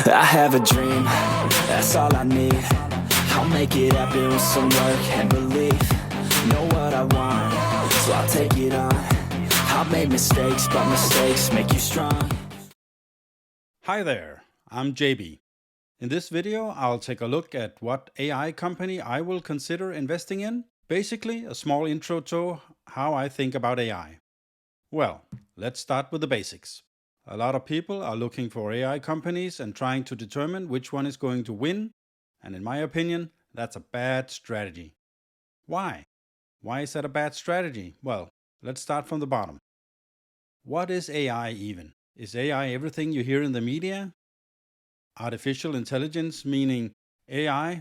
I have a dream, that's all I need. I'll make it happen with some work and belief. Know what I want, so I'll take it on. I've made mistakes, but mistakes make you strong. Hi there, I'm JB. In this video, I'll take a look at what AI company I will consider investing in. Basically, a small intro to how I think about AI. Well, let's start with the basics. A lot of people are looking for AI companies and trying to determine which one is going to win, and in my opinion, that's a bad strategy. Why? Why is that a bad strategy? Well, let's start from the bottom. What is AI even? Is AI everything you hear in the media? Artificial intelligence meaning AI?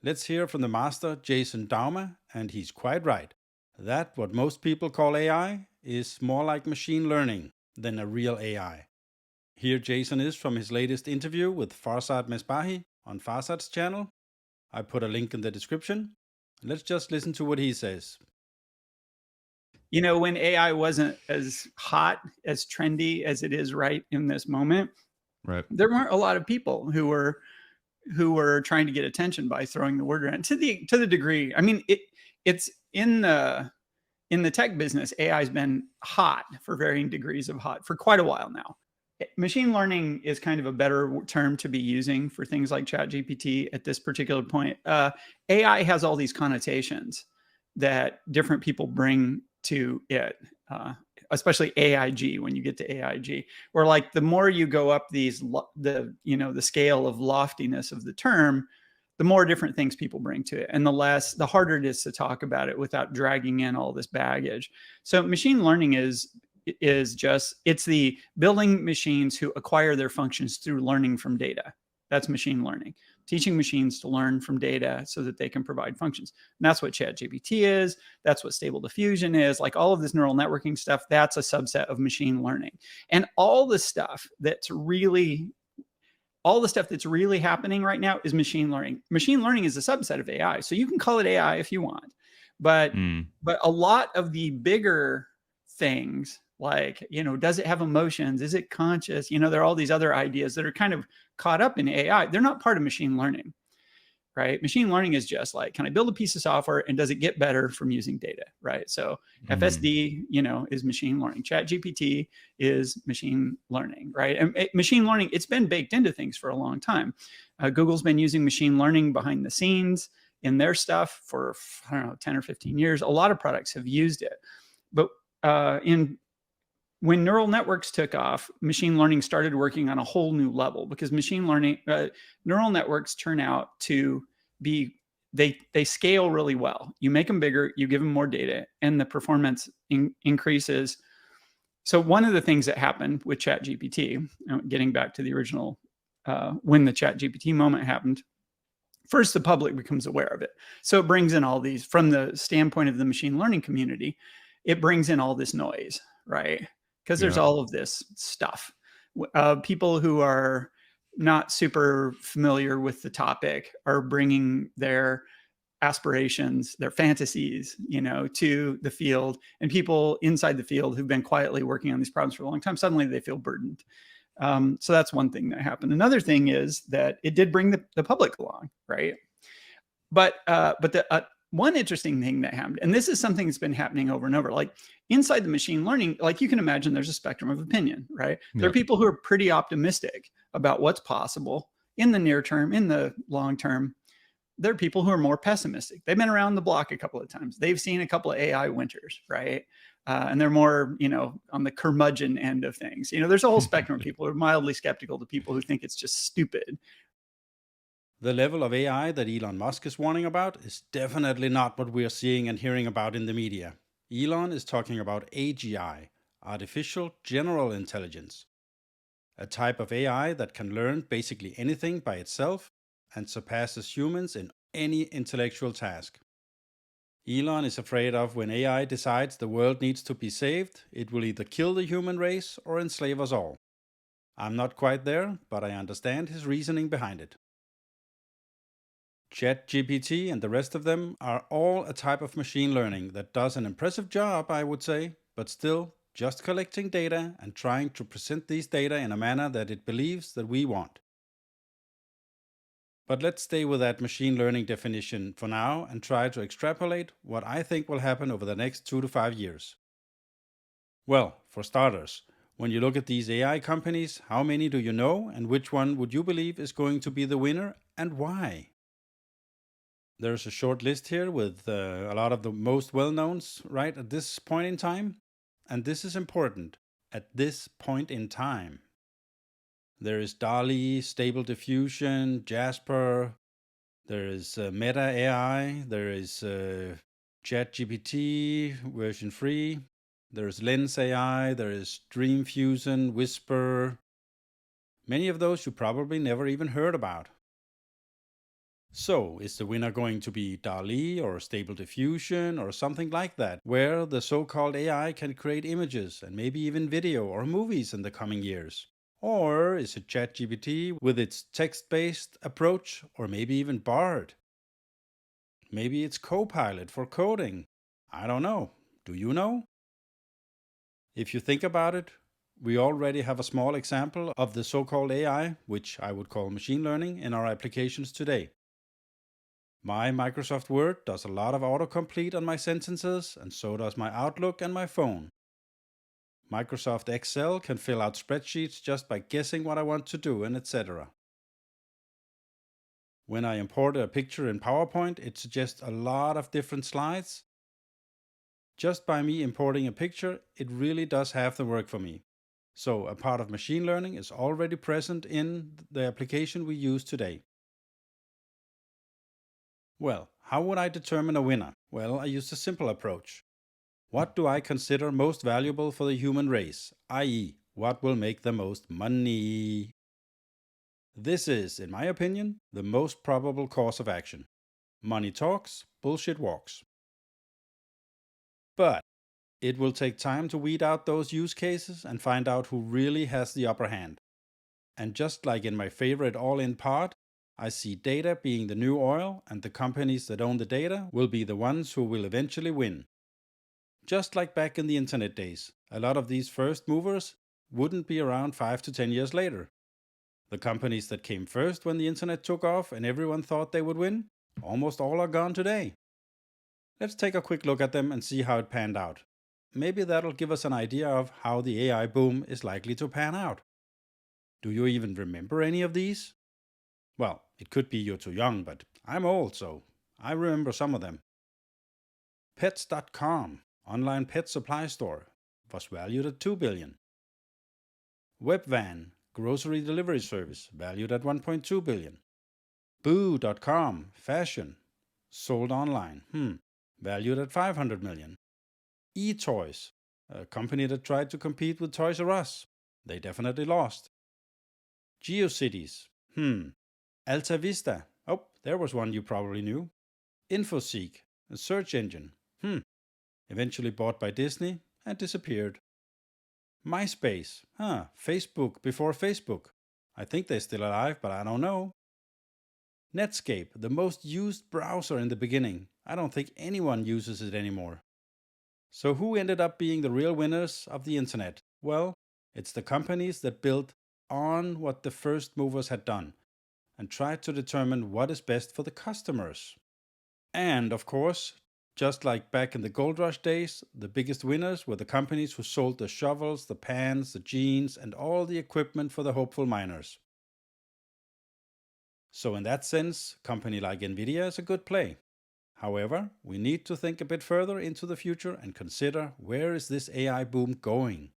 Let's hear from the master Jason Douma, and he's quite right. That what most people call AI is more like machine learning than a real AI. Here Jason is from his latest interview with Farzads on Farzads channel. I put a link in the description. Let's just listen to what he says. You know, when AI wasn't as hot, as trendy as it is right in this moment, Right. there weren't a lot of people who were trying to get attention by throwing the word around to the degree. I mean, it's in the tech business, AI has been hot for varying degrees of hot for quite a while now. Machine learning is kind of a better term to be using for things like ChatGPT at this particular point. AI has all these connotations that different people bring to it, especially AIG. When you get to AIG, where like the more you go up the scale of loftiness of the term, the more different things people bring to it, and the harder it is to talk about it without dragging in all this baggage. So machine learning is just, it's the building machines who acquire their functions through learning from data. That's machine learning, teaching machines to learn from data so that they can provide functions. And that's what ChatGPT is. That's what Stable Diffusion is. Like all of this neural networking stuff, that's a subset of machine learning. And all the stuff that's really happening right now is machine learning. Machine learning is a subset of AI. So you can call it AI if you want. But a lot of the bigger things, like, does it have emotions? Is it conscious? There are all these other ideas that are kind of caught up in AI. They're not part of machine learning, right? Machine learning is just like, can I build a piece of software and does it get better from using data, right? So FSD, is machine learning. ChatGPT is machine learning, right? And machine learning, it's been baked into things for a long time. Google's been using machine learning behind the scenes in their stuff for, 10 or 15 years. A lot of products have used it. But when neural networks took off, machine learning started working on a whole new level, because machine learning, neural networks turn out to be, they scale really well. You make them bigger, you give them more data, and the performance increases. So one of the things that happened with ChatGPT, getting back to the original, when the ChatGPT moment happened, first the public becomes aware of it. So it brings in all these, from the standpoint of the machine learning community, it brings in all this noise, right? Because there's all of this stuff. People who are not super familiar with the topic are bringing their aspirations, their fantasies, to the field. And people inside the field who've been quietly working on these problems for a long time, suddenly they feel burdened. So that's one thing that happened. Another thing is that it did bring the public along, right? But the one interesting thing that happened, and this is something that's been happening over and over, like inside the machine learning, like you can imagine there's a spectrum of opinion, right? There are people who are pretty optimistic about what's possible in the near term, in the long term. There are people who are more pessimistic. They've been around the block a couple of times. They've seen a couple of AI winters, right? And they're more, on the curmudgeon end of things. There's a whole spectrum of people who are mildly skeptical to people who think it's just stupid. The level of AI that Elon Musk is warning about is definitely not what we are seeing and hearing about in the media. Elon is talking about AGI, Artificial General Intelligence, a type of AI that can learn basically anything by itself and surpasses humans in any intellectual task. Elon is afraid of when AI decides the world needs to be saved, it will either kill the human race or enslave us all. I'm not quite there, but I understand his reasoning behind it. ChatGPT and the rest of them are all a type of machine learning that does an impressive job, I would say, but still just collecting data and trying to present these data in a manner that it believes that we want. But let's stay with that machine learning definition for now and try to extrapolate what I think will happen over the next 2 to 5 years. Well, for starters, when you look at these AI companies, how many do you know and which one would you believe is going to be the winner and why? There's a short list here with a lot of the most well-knowns right at this point in time. And this is important, at this point in time. There is DALL-E, Stable Diffusion, Jasper, there is Meta AI, there is ChatGPT version 3, there is Lens AI, there is Dream Fusion, Whisper. Many of those you probably never even heard about. So, is the winner going to be DALL-E or Stable Diffusion or something like that, where the so-called AI can create images and maybe even video or movies in the coming years? Or is it ChatGPT with its text-based approach, or maybe even Bard? Maybe it's Copilot for coding. I don't know. Do you know? If you think about it, we already have a small example of the so-called AI, which I would call machine learning, in our applications today. My Microsoft Word does a lot of autocomplete on my sentences, and so does my Outlook and my phone. Microsoft Excel can fill out spreadsheets just by guessing what I want to do, and etc. When I import a picture in PowerPoint, it suggests a lot of different slides. Just by me importing a picture, it really does half the work for me. So a part of machine learning is already present in the application we use today. Well, how would I determine a winner? Well, I used a simple approach. What do I consider most valuable for the human race, i.e., what will make the most money? This is, in my opinion, the most probable course of action. Money talks, bullshit walks. But it will take time to weed out those use cases and find out who really has the upper hand. And just like in my favorite all-in part, I see data being the new oil, and the companies that own the data will be the ones who will eventually win. Just like back in the internet days, a lot of these first movers wouldn't be around 5 to 10 years later. The companies that came first when the internet took off and everyone thought they would win, almost all are gone today. Let's take a quick look at them and see how it panned out. Maybe that'll give us an idea of how the AI boom is likely to pan out. Do you even remember any of these? Well, it could be you're too young, but I'm old, so I remember some of them. Pets.com, online pet supply store, was valued at $2 billion. Webvan, grocery delivery service, valued at $1.2 billion. Boo.com, fashion, sold online, valued at $500 million. eToys, a company that tried to compete with Toys R Us. They definitely lost. GeoCities, Alta Vista, oh, there was one you probably knew. Infoseek, a search engine, eventually bought by Disney and disappeared. MySpace, Facebook before Facebook. I think they're still alive, but I don't know. Netscape, the most used browser in the beginning. I don't think anyone uses it anymore. So who ended up being the real winners of the internet? Well, it's the companies that built on what the first movers had done and tried to determine what is best for the customers. And of course, just like back in the gold rush days, the biggest winners were the companies who sold the shovels, the pans, the jeans, and all the equipment for the hopeful miners. So in that sense, a company like Nvidia is a good play. However, we need to think a bit further into the future and consider, where is this AI boom going?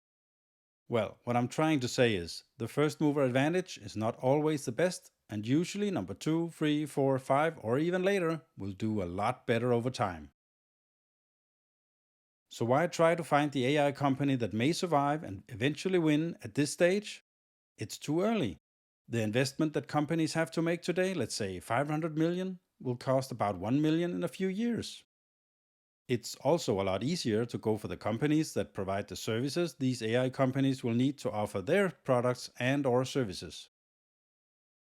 Well, what I'm trying to say is, the first mover advantage is not always the best, and usually number 2, 3, 4, 5, or even later will do a lot better over time. So why try to find the AI company that may survive and eventually win at this stage? It's too early. The investment that companies have to make today, let's say 500 million, will cost about 1 million in a few years. It's also a lot easier to go for the companies that provide the services these AI companies will need to offer their products and/or services.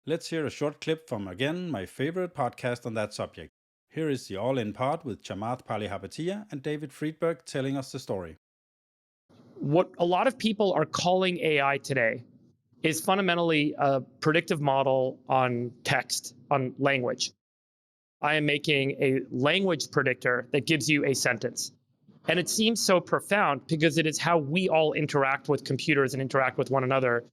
Let's hear a short clip from, again, my favorite podcast on that subject. Here is the all-in part with Chamath Palihapitiya and David Friedberg telling us the story. What a lot of people are calling AI today is fundamentally a predictive model on text, on language. I am making a language predictor that gives you a sentence. And it seems so profound because it is how we all interact with computers and interact with one another.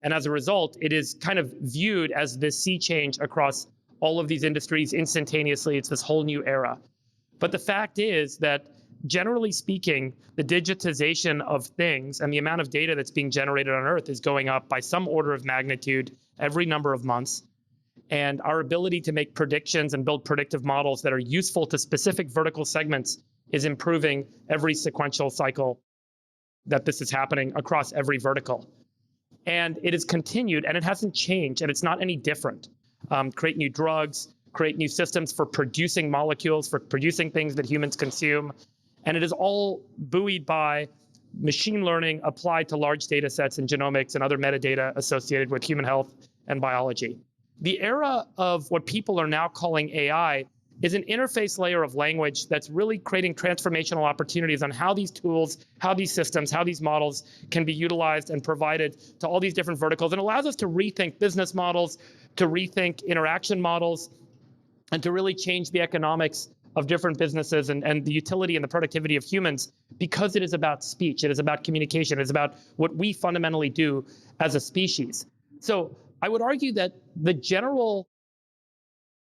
And as a result, it is kind of viewed as this sea change across all of these industries instantaneously. It's this whole new era. But the fact is that, generally speaking, the digitization of things and the amount of data that's being generated on Earth is going up by some order of magnitude every number of months. And our ability to make predictions and build predictive models that are useful to specific vertical segments is improving every sequential cycle that this is happening across every vertical. And it has continued, and it hasn't changed, and it's not any different. Create new drugs, create new systems for producing molecules, for producing things that humans consume. And it is all buoyed by machine learning applied to large data sets and genomics and other metadata associated with human health and biology. The era of what people are now calling AI is an interface layer of language that's really creating transformational opportunities on how these tools, how these systems, how these models can be utilized and provided to all these different verticals. And allows us to rethink business models, to rethink interaction models, and to really change the economics of different businesses and the utility and the productivity of humans, because it is about speech, it is about communication, it is about what we fundamentally do as a species. So I would argue that the general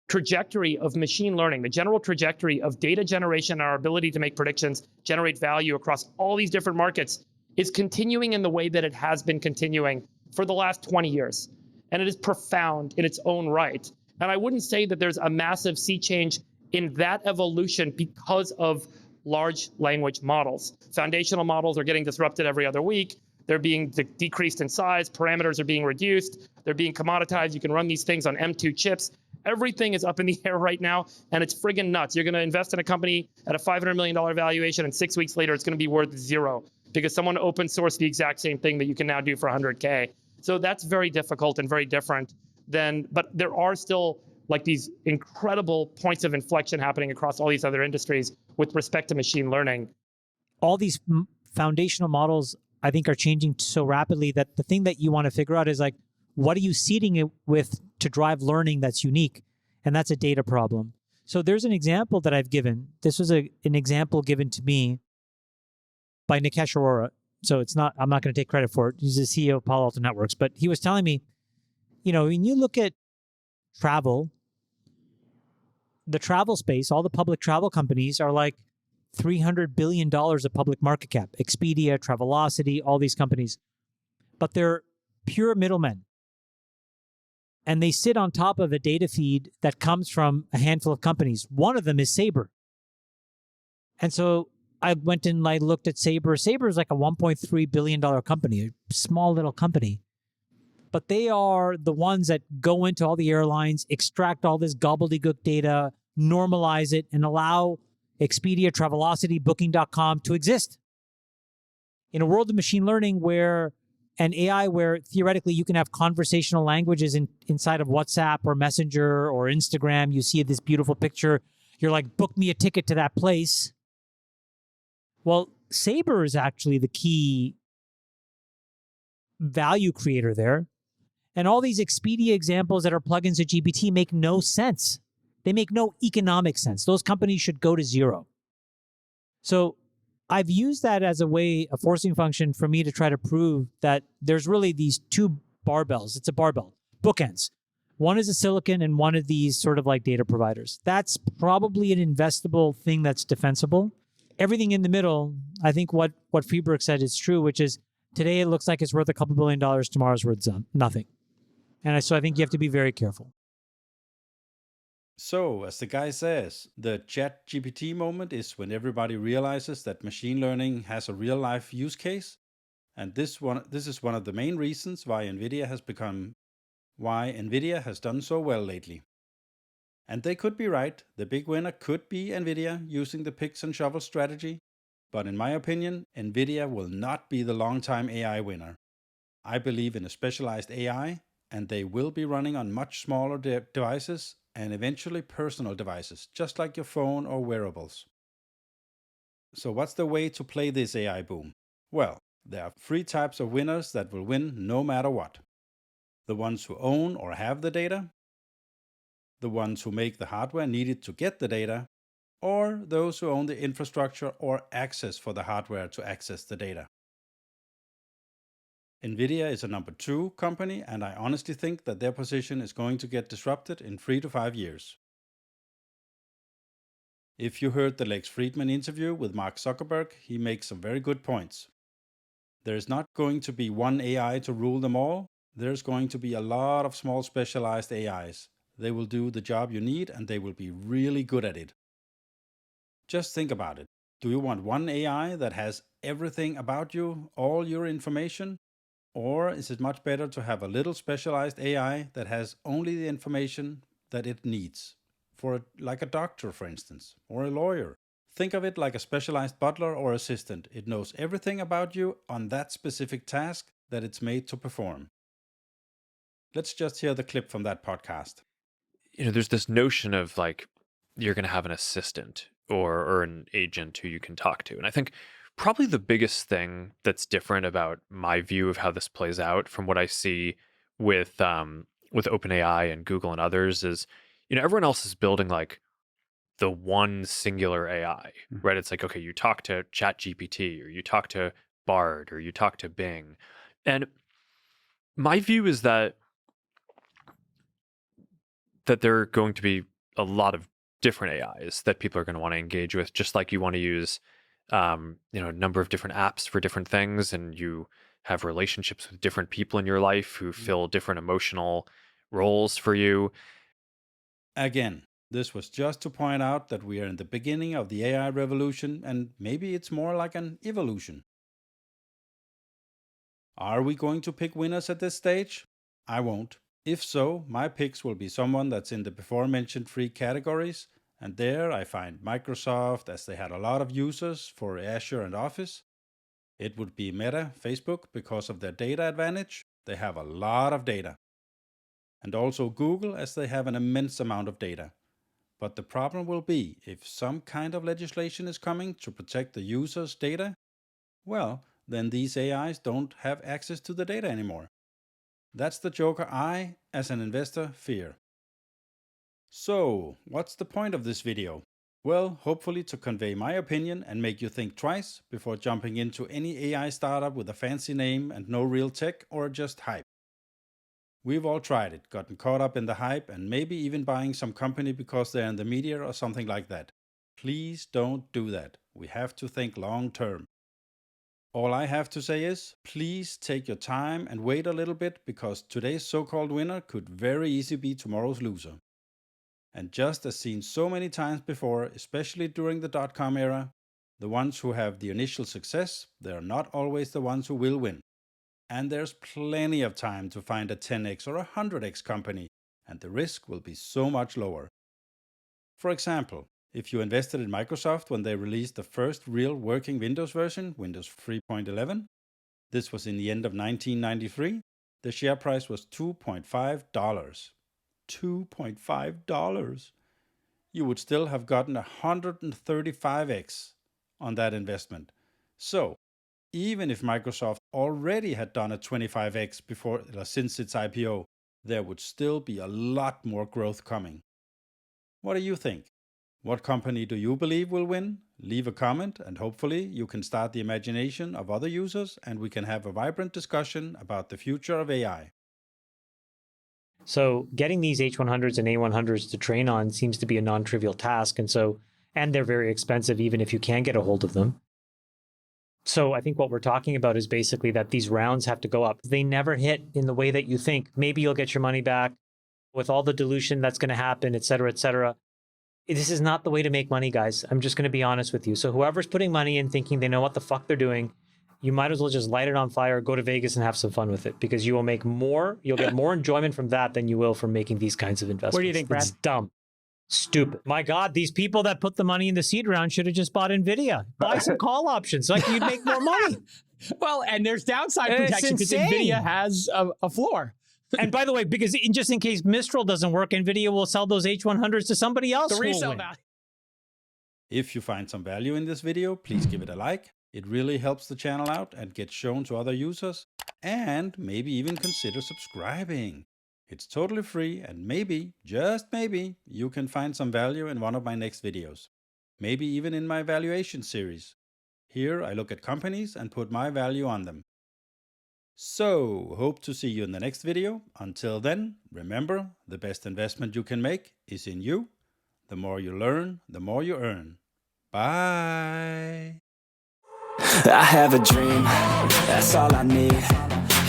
trajectory of machine learning, the general trajectory of data generation, our ability to make predictions, generate value across all these different markets, is continuing in the way that it has been continuing for the last 20 years. And it is profound in its own right. And I wouldn't say that there's a massive sea change in that evolution because of large language models. Foundational models are getting disrupted every other week. They're being decreased in size. Parameters are being reduced. They're being commoditized. You can run these things on M2 chips. Everything is up in the air right now, and it's friggin' nuts. You're going to invest in a company at a $500 million valuation, and 6 weeks later, it's going to be worth zero because someone open sourced the exact same thing that you can now do for 100K. So that's very difficult and very different than, but there are still like these incredible points of inflection happening across all these other industries with respect to machine learning. All these foundational models, I think, are changing so rapidly that the thing that you want to figure out is like, what are you seeding it with to drive learning that's unique? And that's a data problem. So there's an example that I've given. This was an example given to me by Nikesh Arora. So it's not, I'm not going to take credit for it. He's the CEO of Palo Alto Networks. But he was telling me, you know, when you look at travel, the travel space, all the public travel companies are like $300 billion of public market cap. Expedia, Travelocity, all these companies. But they're pure middlemen. And they sit on top of a data feed that comes from a handful of companies. One of them is Sabre. And so I went and I looked at Sabre. Sabre is like a $1.3 billion company, a small little company. But they are the ones that go into all the airlines, extract all this gobbledygook data, normalize it, and allow Expedia, Travelocity, Booking.com to exist. In a world of machine learning where and AI, where theoretically you can have conversational languages inside of WhatsApp or Messenger or Instagram. You see this beautiful picture. You're like, book me a ticket to that place. Well, Sabre is actually the key value creator there. And all these Expedia examples that are plugins to GPT make no sense. They make no economic sense. Those companies should go to zero. So I've used that as a way, a forcing function for me to try to prove that there's really these two barbells. It's a barbell, bookends. One is a silicon and one of these sort of like data providers. That's probably an investable thing that's defensible. Everything in the middle, I think what Friedberg said is true, which is today it looks like it's worth a couple $2 billion, tomorrow it's worth nothing. And so I think you have to be very careful. So, as the guy says, the chat GPT moment is when everybody realizes that machine learning has a real-life use case. And this is one of the main reasons why NVIDIA has done so well lately. And they could be right. The big winner could be NVIDIA using the picks and shovels strategy. But in my opinion, NVIDIA will not be the long-time AI winner. I believe in a specialized AI, and they will be running on much smaller devices and eventually personal devices, just like your phone or wearables. So what's the way to play this AI boom? Well, There are three types of winners that will win no matter what. The ones who own or have the data, the ones who make the hardware needed to get the data, or those who own the infrastructure or access for the hardware to access the data. NVIDIA is a number 2 company, and I honestly think that their position is going to get disrupted in 3 to 5 years. If you heard the Lex Friedman interview with Mark Zuckerberg, he makes some very good points. There is not going to be one AI to rule them all. There's going to be a lot of small specialized AIs. They will do the job you need, and they will be really good at it. Just think about it. Do you want one AI that has everything about you, all your information? Or is it much better to have a little specialized AI that has only the information that it needs? Like a doctor, for instance, or a lawyer. Think of it like a specialized butler or assistant. It knows everything about you on that specific task that it's made to perform. Let's just hear the clip from that podcast. There's this notion of like, you're going to have an assistant or an agent who you can talk to. And I think probably the biggest thing that's different about my view of how this plays out from what I see with OpenAI and Google and others is, everyone else is building like the one singular AI, right? It's like, okay, you talk to ChatGPT or you talk to Bard or you talk to Bing. And my view is that there are going to be a lot of different AIs that people are going to want to engage with, just like you want to use a number of different apps for different things, and you have relationships with different people in your life who fill different emotional roles for you. Again, this was just to point out that we are in the beginning of the AI revolution, and maybe it's more like an evolution. Are we going to pick winners at this stage? I won't. If so, my picks will be someone that's in the before-mentioned 3 categories, and there I find Microsoft, as they had a lot of users for Azure and Office. It would be Meta, Facebook, because of their data advantage. They have a lot of data. And also Google, as they have an immense amount of data. But the problem will be, if some kind of legislation is coming to protect the user's data, well, then these AIs don't have access to the data anymore. That's the joker I, as an investor, fear. So, what's the point of this video? Well, hopefully to convey my opinion and make you think twice before jumping into any AI startup with a fancy name and no real tech or just hype. We've all tried it, gotten caught up in the hype, and maybe even buying some company because they're in the media or something like that. Please don't do that. We have to think long term. All I have to say is, please take your time and wait a little bit, because today's so-called winner could very easily be tomorrow's loser. And just as seen so many times before, especially during the dot-com era, the ones who have the initial success, they are not always the ones who will win. And there's plenty of time to find a 10x or a 100x company, and the risk will be so much lower. For example, if you invested in Microsoft when they released the first real working Windows version, Windows 3.11, this was in the end of 1993, the share price was $2.5. $2.5. You would still have gotten 135x on that investment. So, even if Microsoft already had done a 25x since its IPO, there would still be a lot more growth coming. What do you think? What company do you believe will win? Leave a comment, and hopefully you can start the imagination of other users, and we can have a vibrant discussion about the future of AI. So getting these H100s and A100s to train on seems to be a non-trivial task. And they're very expensive, even if you can get a hold of them. So I think what we're talking about is basically that these rounds have to go up. They never hit in the way that you think. Maybe you'll get your money back with all the dilution that's going to happen, et cetera, et cetera. This is not the way to make money, guys. I'm just going to be honest with you. So whoever's putting money in thinking they know what the fuck they're doing, you might as well just light it on fire, go to Vegas and have some fun with it, because you will make more, you'll get more enjoyment from that than you will from making these kinds of investments. What do you think, Brad? It's dumb. Stupid. My God, these people that put the money in the seed round should have just bought NVIDIA. Buy some call options so you'd make more money. Well, and there's downside It's protection because insane. NVIDIA has a floor. And by the way, because just in case Mistral doesn't work, NVIDIA will sell those H100s to somebody else. The who will resale win. value. If you find some value in this video, please give it a like. It really helps the channel out and gets shown to other users, and maybe even consider subscribing. It's totally free, and maybe, just maybe, you can find some value in one of my next videos. Maybe even in my valuation series. Here I look at companies and put my value on them. So, hope to see you in the next video. Until then, remember, the best investment you can make is in you. The more you learn, the more you earn. Bye! I have a dream, that's all I need.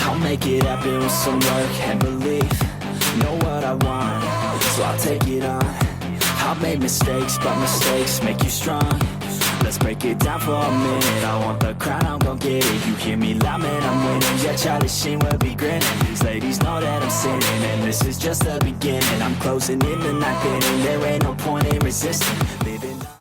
I'll make it happen with some work and belief. Know what I want, so I'll take it on. I've made mistakes, but mistakes make you strong. Let's break it down for a minute. I want the crown, I'm gon' get it. You hear me loud, man, I'm winning. Yeah, Charlie Sheen will be grinning. These ladies know that I'm sinning, and this is just the beginning. I'm closing in the ninth inning. There ain't no point in resisting. Living